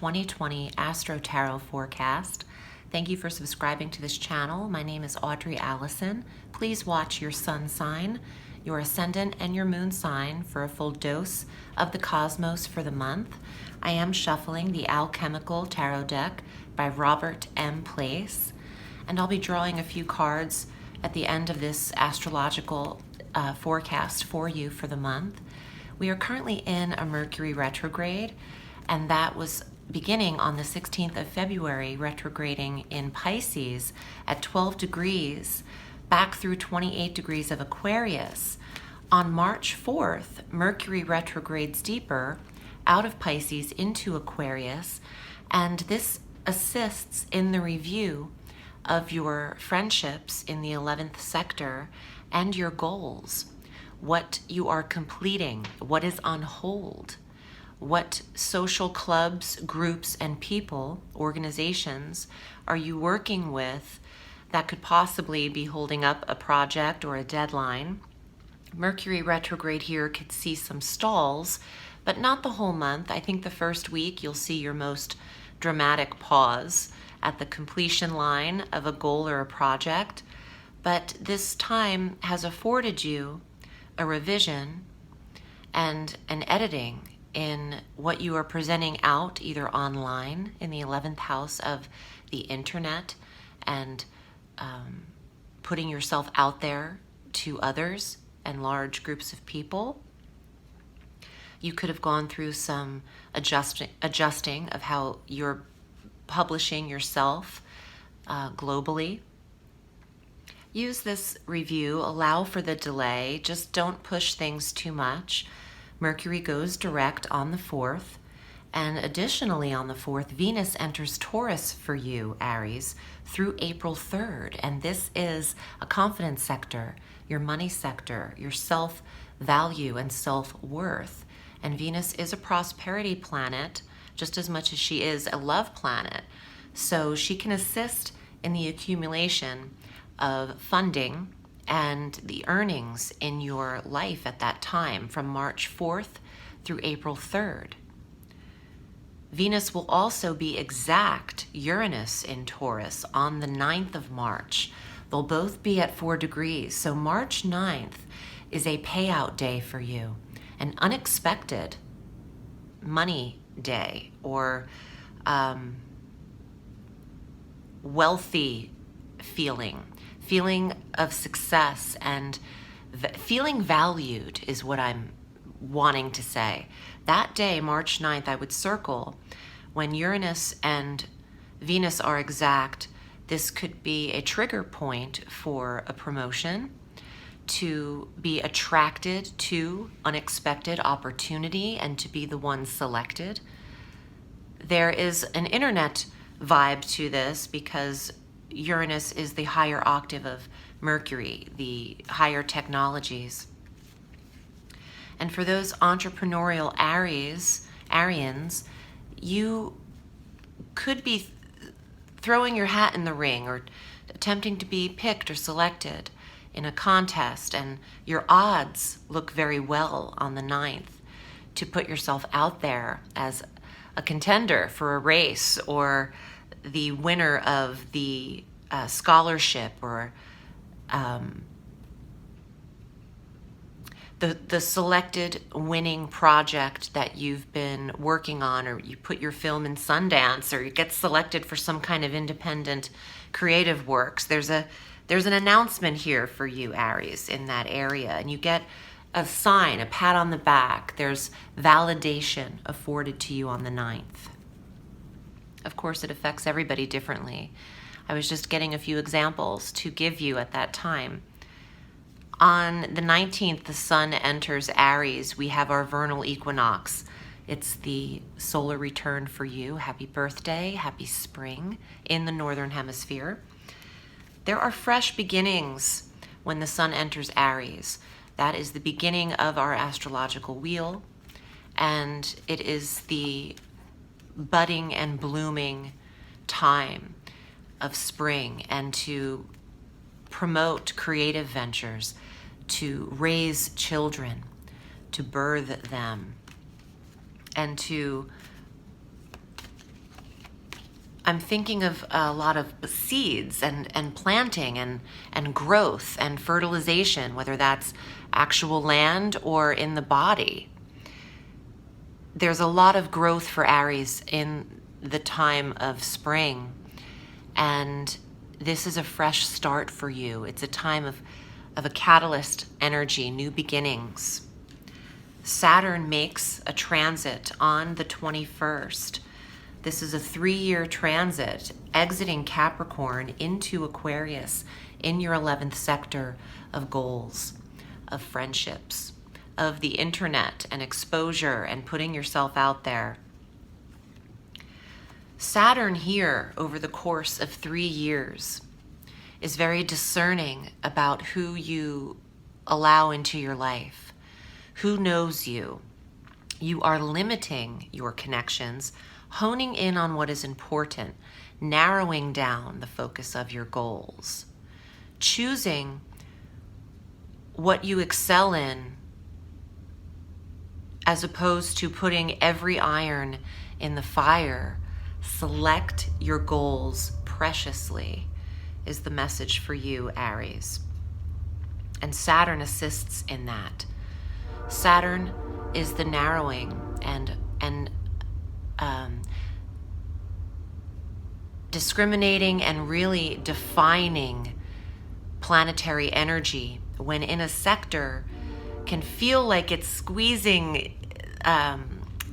2020 Astro Tarot Forecast. Thank you for subscribing to this channel. My name is Audrey Alison. Please watch your sun sign, your ascendant, and your moon sign for a full dose of the cosmos for the month. I am shuffling the Alchemical Tarot deck by Robert M. Place, and I'll be drawing a few cards at the end of this astrological forecast for you for the month. We are currently in a Mercury retrograde, and that was beginning on the 16th of February, retrograding in Pisces at 12 degrees, back through 28 degrees of Aquarius. On March 4th, Mercury retrogrades deeper out of Pisces into Aquarius, and this assists in the review of your friendships in the 11th sector and your goals, what you are completing, what is on hold, what social clubs, groups, and people, organizations are you working with that could possibly be holding up a project or a deadline. Mercury retrograde here could see some stalls, but not the whole month. I think the first week you'll see your most dramatic pause at the completion line of a goal or a project, but this time has afforded you a revision and an editing in what you are presenting out, either online in the 11th house of the internet, and putting yourself out there to others and large groups of people. You could have gone through some adjusting of how you're publishing yourself globally. Use this review, allow for the delay, just don't push things too much. Mercury goes direct on the 4th, and additionally on the 4th, Venus enters Taurus for you, Aries, through April 3rd, and this is a confidence sector, your money sector, your self-value and self-worth. And Venus is a prosperity planet just as much as she is a love planet, so she can assist in the accumulation of funding and the earnings in your life at that time from March 4th through April 3rd. Venus will also be exact Uranus in Taurus on the 9th of March. They'll both be at 4 degrees, so March 9th is a payout day for you, an unexpected money day, or wealthy feeling of success, and feeling valued is what I'm wanting to say. That day, March 9th, I would circle when Uranus and Venus are exact. This could be a trigger point for a promotion, to be attracted to unexpected opportunity and to be the one selected. There is an internet vibe to this because Uranus is the higher octave of Mercury, the higher technologies. And for those entrepreneurial Arians, you could be throwing your hat in the ring or attempting to be picked or selected in a contest, and your odds look very well on the 9th to put yourself out there as a contender for a race, or the winner of the scholarship, or the selected winning project that you've been working on, or you put your film in Sundance, or you get selected for some kind of independent creative works. There's an announcement here for you, Aries, in that area, and you get a sign, a pat on the back. There's validation afforded to you on the 9th. Of course, it affects everybody differently. I was just getting a few examples to give you at that time. On the 19th, the sun enters Aries. We have our vernal equinox. It's the solar return for you. Happy birthday, happy spring in the northern hemisphere. There are fresh beginnings when the sun enters Aries. That is the beginning of our astrological wheel, and it is the budding and blooming time of spring, and to promote creative ventures, to raise children, to birth them, and to I'm thinking of a lot of seeds and planting and growth and fertilization, whether that's actual land or in the body. There's a lot of growth for Aries in the time of spring, and this is a fresh start for you. It's a time of a catalyst energy, new beginnings. Saturn makes a transit on the 21st. This is a 3-year transit exiting Capricorn into Aquarius in your 11th sector of goals, of friendships, of the internet and exposure and putting yourself out there. Saturn here over the course of 3 years is very discerning about who you allow into your life, who knows you. You are limiting your connections, honing in on what is important, narrowing down the focus of your goals, choosing what you excel in as opposed to putting every iron in the fire. Select your goals preciously is the message for you, Aries. And Saturn assists in that. Saturn is the narrowing and discriminating and really defining planetary energy when in a sector can feel like it's squeezing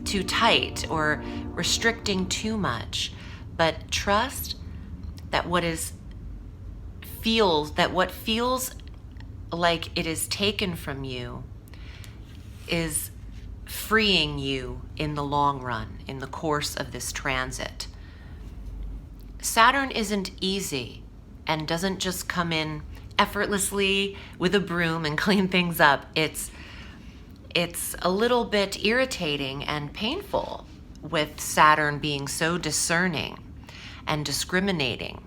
too tight or restricting too much. But trust that what feels like it is taken from you is freeing you in the long run, in the course of this transit. Saturn isn't easy and doesn't just come in effortlessly with a broom and clean things up. It's a little bit irritating and painful with Saturn being so discerning and discriminating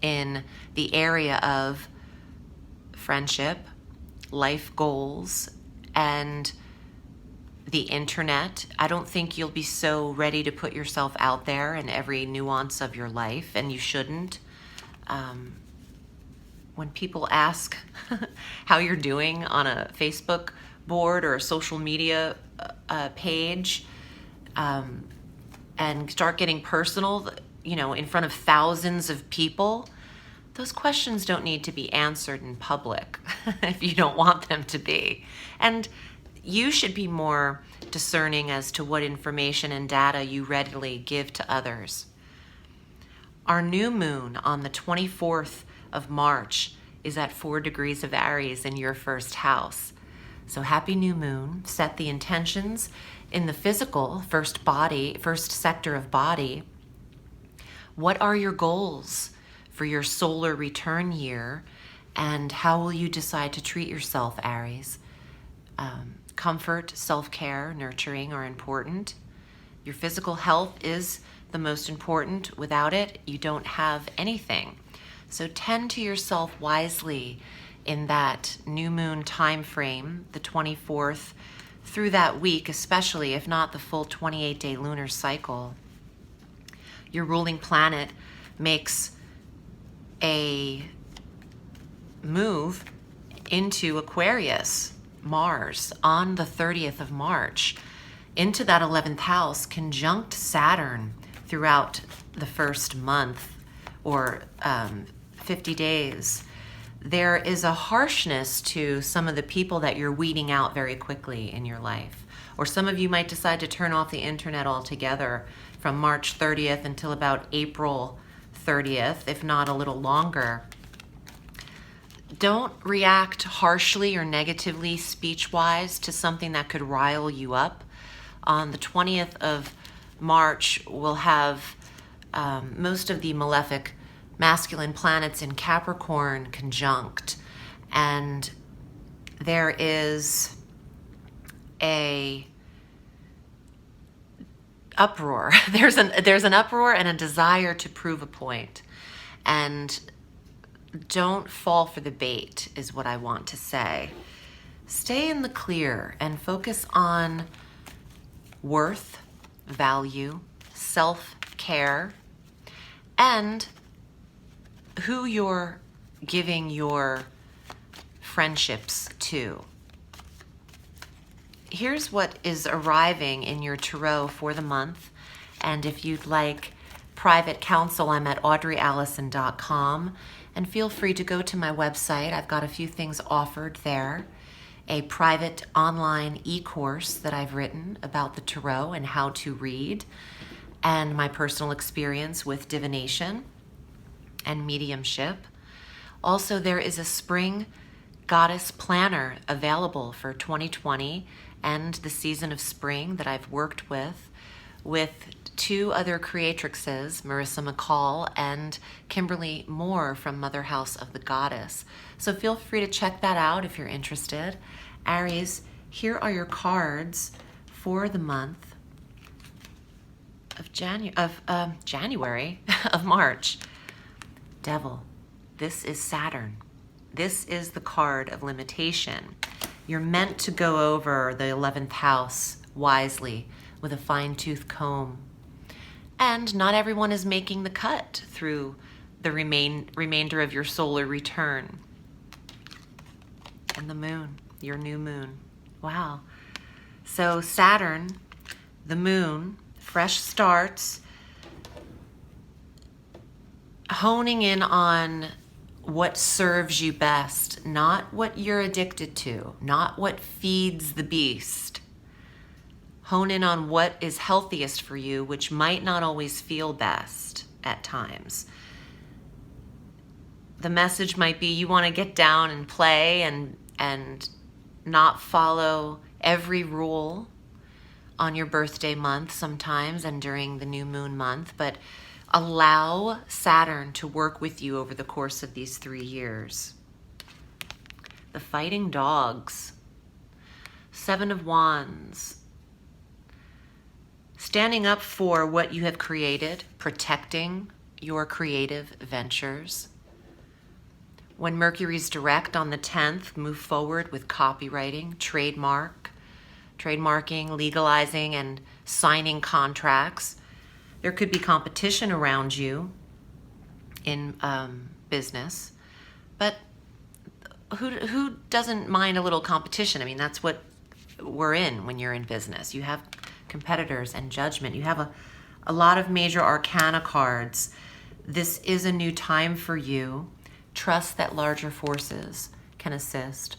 in the area of friendship, life goals, and the internet. I don't think you'll be so ready to put yourself out there in every nuance of your life, and you shouldn't. When people ask how you're doing on a Facebook board or a social media page, and start getting personal, in front of thousands of people, those questions don't need to be answered in public if you don't want them to be. And you should be more discerning as to what information and data you readily give to others. Our new moon on the 24th of March is at 4 degrees of Aries in your first house. So happy new moon. Set the intentions in the physical, first sector of body. What are your goals for your solar return year, and how will you decide to treat yourself, Aries? Comfort, self-care, nurturing are important. Your physical health is the most important. Without it, you don't have anything. So tend to yourself wisely in that new moon time frame, the 24th, through that week, especially if not the full 28-day lunar cycle. Your ruling planet makes a move into Aquarius, Mars, on the 30th of March, into that 11th house, conjunct Saturn throughout the first month or 50 days. There is a harshness to some of the people that you're weeding out very quickly in your life. Or some of you might decide to turn off the internet altogether from March 30th until about April 30th, if not a little longer. Don't react harshly or negatively speech-wise to something that could rile you up. On the 20th of March, we'll have most of the malefic masculine planets in Capricorn conjunct, and there is a uproar. There's an uproar and a desire to prove a point, and don't fall for the bait is what I want to say. Stay in the clear and focus on worth, value, self-care, and who you're giving your friendships to. Here's what is arriving in your tarot for the month. And if you'd like private counsel, I'm at audreyalison.com. And feel free to go to my website. I've got a few things offered there. A private online e-course that I've written about the tarot and how to read, and my personal experience with divination and mediumship. Also, there is a spring goddess planner available for 2020 and the season of spring that I've worked with two other creatrixes, Marissa McCall and Kimberly Moore from Mother House of the Goddess. So feel free to check that out if you're interested. Aries, here are your cards for the month of January, of March. Devil, this is Saturn. This is the card of limitation. You're meant to go over the 11th house wisely with a fine-tooth comb. And not everyone is making the cut through the remainder of your solar return. And the moon, your new moon. Wow. So Saturn, the moon, fresh starts, honing in on what serves you best, not what you're addicted to, not what feeds the beast. Hone in on what is healthiest for you, which might not always feel best at times. The message might be you want to get down and play and not follow every rule on your birthday month sometimes and during the new moon month, but allow Saturn to work with you over the course of these 3 years. The Fighting Dogs, 7 of Wands, standing up for what you have created, protecting your creative ventures. When Mercury's direct on the 10th, move forward with copywriting, trademarking, legalizing, and signing contracts. There could be competition around you in business, but who doesn't mind a little competition? I mean, that's what we're in when you're in business. You have competitors and judgment. You have a lot of major arcana cards. This is a new time for you. Trust that larger forces can assist.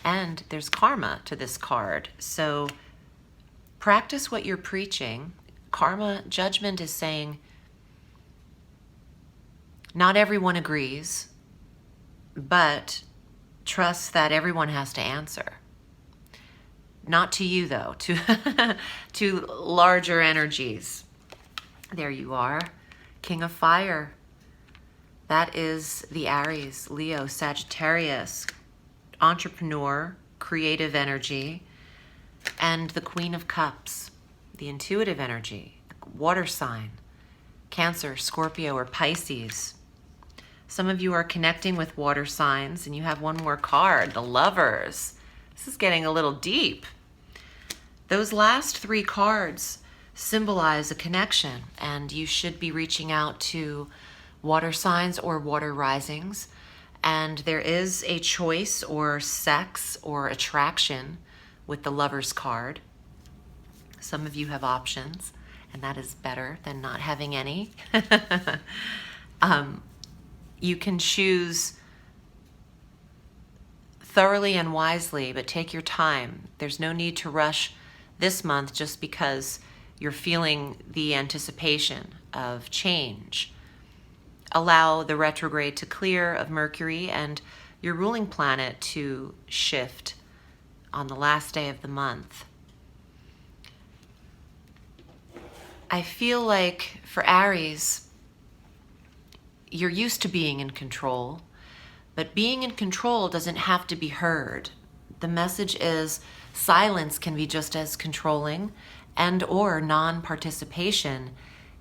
And there's karma to this card. So practice what you're preaching. Karma, judgment is saying not everyone agrees, but trust that everyone has to answer. Not to you, though, to larger energies. There you are, King of Fire. That is the Aries, Leo, Sagittarius, entrepreneur, creative energy, and the Queen of Cups, the intuitive energy, water sign, Cancer, Scorpio, or Pisces. Some of you are connecting with water signs, and you have one more card, the Lovers. This is getting a little deep. Those last 3 cards symbolize a connection, and you should be reaching out to water signs or water risings. And there is a choice or sex or attraction with the Lovers card. Some of you have options, and that is better than not having any. You can choose thoroughly and wisely, but take your time. There's no need to rush this month just because you're feeling the anticipation of change. Allow the retrograde to clear of Mercury and your ruling planet to shift on the last day of the month. I feel like for Aries, you're used to being in control, but being in control doesn't have to be heard. The message is silence can be just as controlling, and or non-participation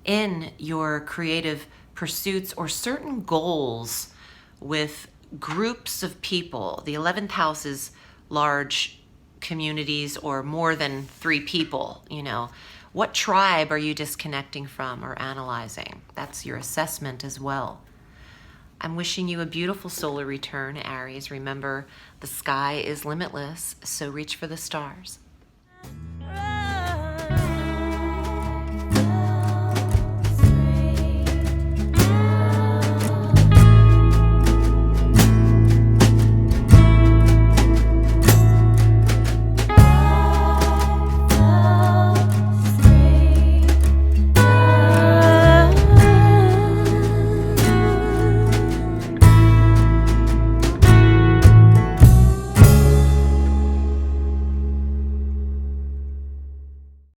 in your creative pursuits or certain goals with groups of people. The 11th house is large communities or more than 3 people, What tribe are you disconnecting from or analyzing? That's your assessment as well. I'm wishing you a beautiful solar return, Aries. Remember, the sky is limitless, so reach for the stars.